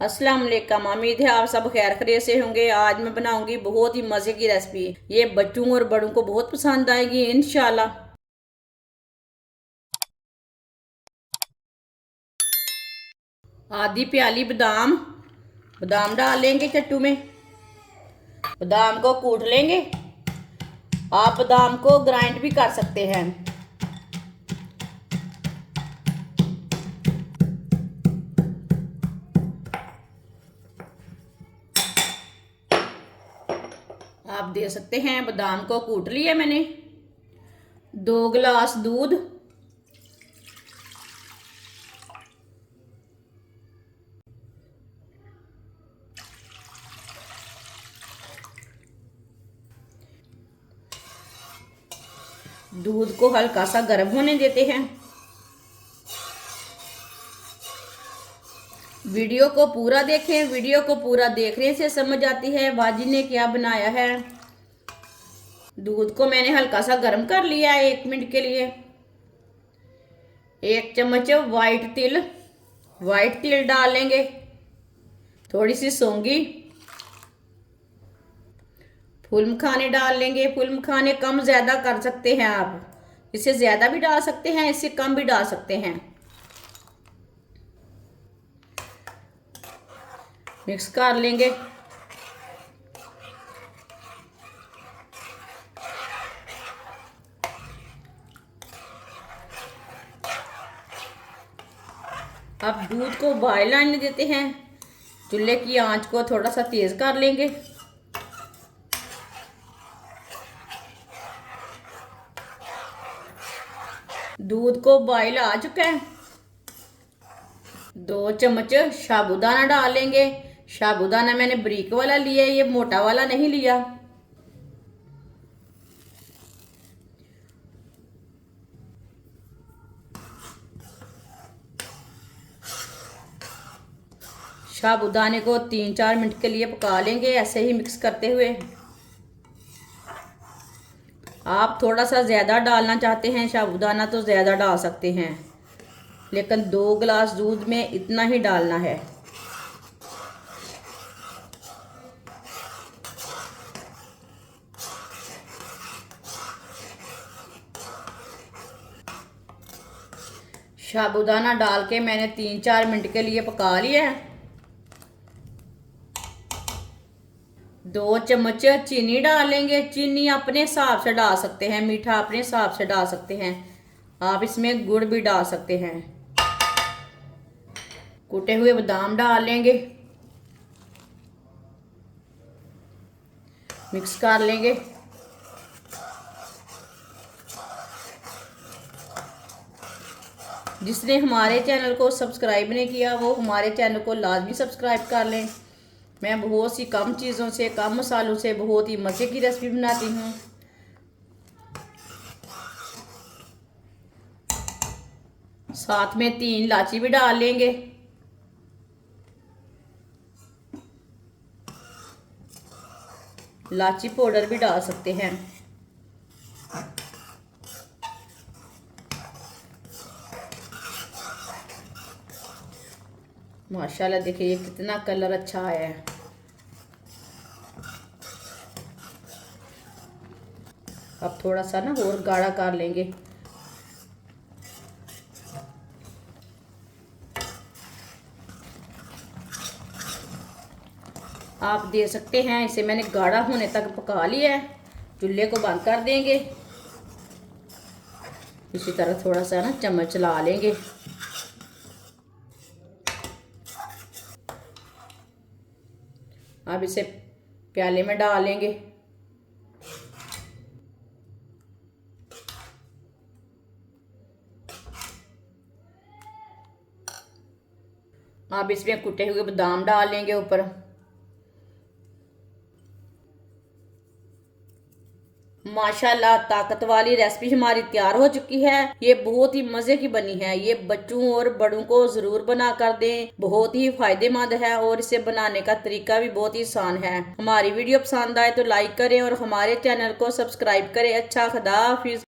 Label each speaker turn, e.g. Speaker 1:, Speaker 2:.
Speaker 1: अस्सलाम वालेकुम। उम्मीद है आप सब खैर खैरियत से होंगे। आज मैं बनाऊंगी बहुत ही मज़े की रेसिपी। ये बच्चों और बड़ों को बहुत पसंद आएगी इंशाल्लाह। आधी प्याली बादाम बादाम डाल लेंगे चट्टू में। बादाम को कूट लेंगे। आप बादाम को ग्राइंड भी कर सकते हैं। आप दे सकते हैं। बादाम को कूट लिया मैंने। 2 गिलास दूध, दूध को हल्का सा गर्म होने देते हैं। वीडियो को पूरा देखें। वीडियो को पूरा देखने से समझ आती है बाजी ने क्या बनाया है। दूध को मैंने हल्का सा गर्म कर लिया है 1 मिनट के लिए। 1 चम्मच वाइट तिल डाल लेंगे। थोड़ी सी सौंगी, फूल मखाने डाल लेंगे। फूल मखाने कम ज़्यादा कर सकते हैं आप। इससे ज़्यादा भी डाल सकते हैं, इससे कम भी डाल सकते हैं। मिक्स कर लेंगे। अब दूध को बॉयल आने देते हैं। चूल्हे की आंच को थोड़ा सा तेज़ कर लेंगे। दूध को बॉयल आ चुका है। 2 चम्मच साबुदाना डाल लेंगे। साबुदाना मैंने बारीक वाला लिया है, ये मोटा वाला नहीं लिया। साबुदाने को 3-4 मिनट के लिए पका लेंगे, ऐसे ही मिक्स करते हुए। आप थोड़ा सा ज़्यादा डालना चाहते हैं साबुदाना तो ज़्यादा डाल सकते हैं, लेकिन 2 गिलास दूध में इतना ही डालना है। साबुदाना डाल के मैंने 3-4 मिनट के लिए पका लिया है। 2 चम्मच चीनी डालेंगे। चीनी अपने हिसाब से डाल सकते हैं, मीठा अपने हिसाब से डाल सकते हैं। आप इसमें गुड़ भी डाल सकते हैं। कूटे हुए बादाम डाल लेंगे। मिक्स कर लेंगे। जिसने हमारे चैनल को सब्सक्राइब नहीं किया वो हमारे चैनल को लाजमी सब्सक्राइब कर लें। मैं बहुत सी कम चीज़ों से, कम मसालों से बहुत ही मज़े की रेसिपी बनाती हूँ। साथ में 3 इलायची भी डाल लेंगे। इलायची पाउडर भी डाल सकते हैं। माशाल्लाह देखिए ये कितना कलर अच्छा आया है। अब थोड़ा सा ना और गाढ़ा कर लेंगे। आप दे सकते हैं। इसे मैंने गाढ़ा होने तक पका लिया है। चूल्हे को बंद कर देंगे। इसी तरह थोड़ा सा ना चम्मच चला लेंगे। अब इसे प्याले में डाल लेंगे। अब इसमें कुटे हुए बादाम डाल लेंगे ऊपर। माशाल्लाह ताकत वाली रेसिपी हमारी तैयार हो चुकी है। ये बहुत ही मजे की बनी है। ये बच्चों और बड़ों को जरूर बना कर दें। बहुत ही फायदेमंद है और इसे बनाने का तरीका भी बहुत ही आसान है। हमारी वीडियो पसंद आए तो लाइक करें और हमारे चैनल को सब्सक्राइब करें। अच्छा, खुदा हाफिज।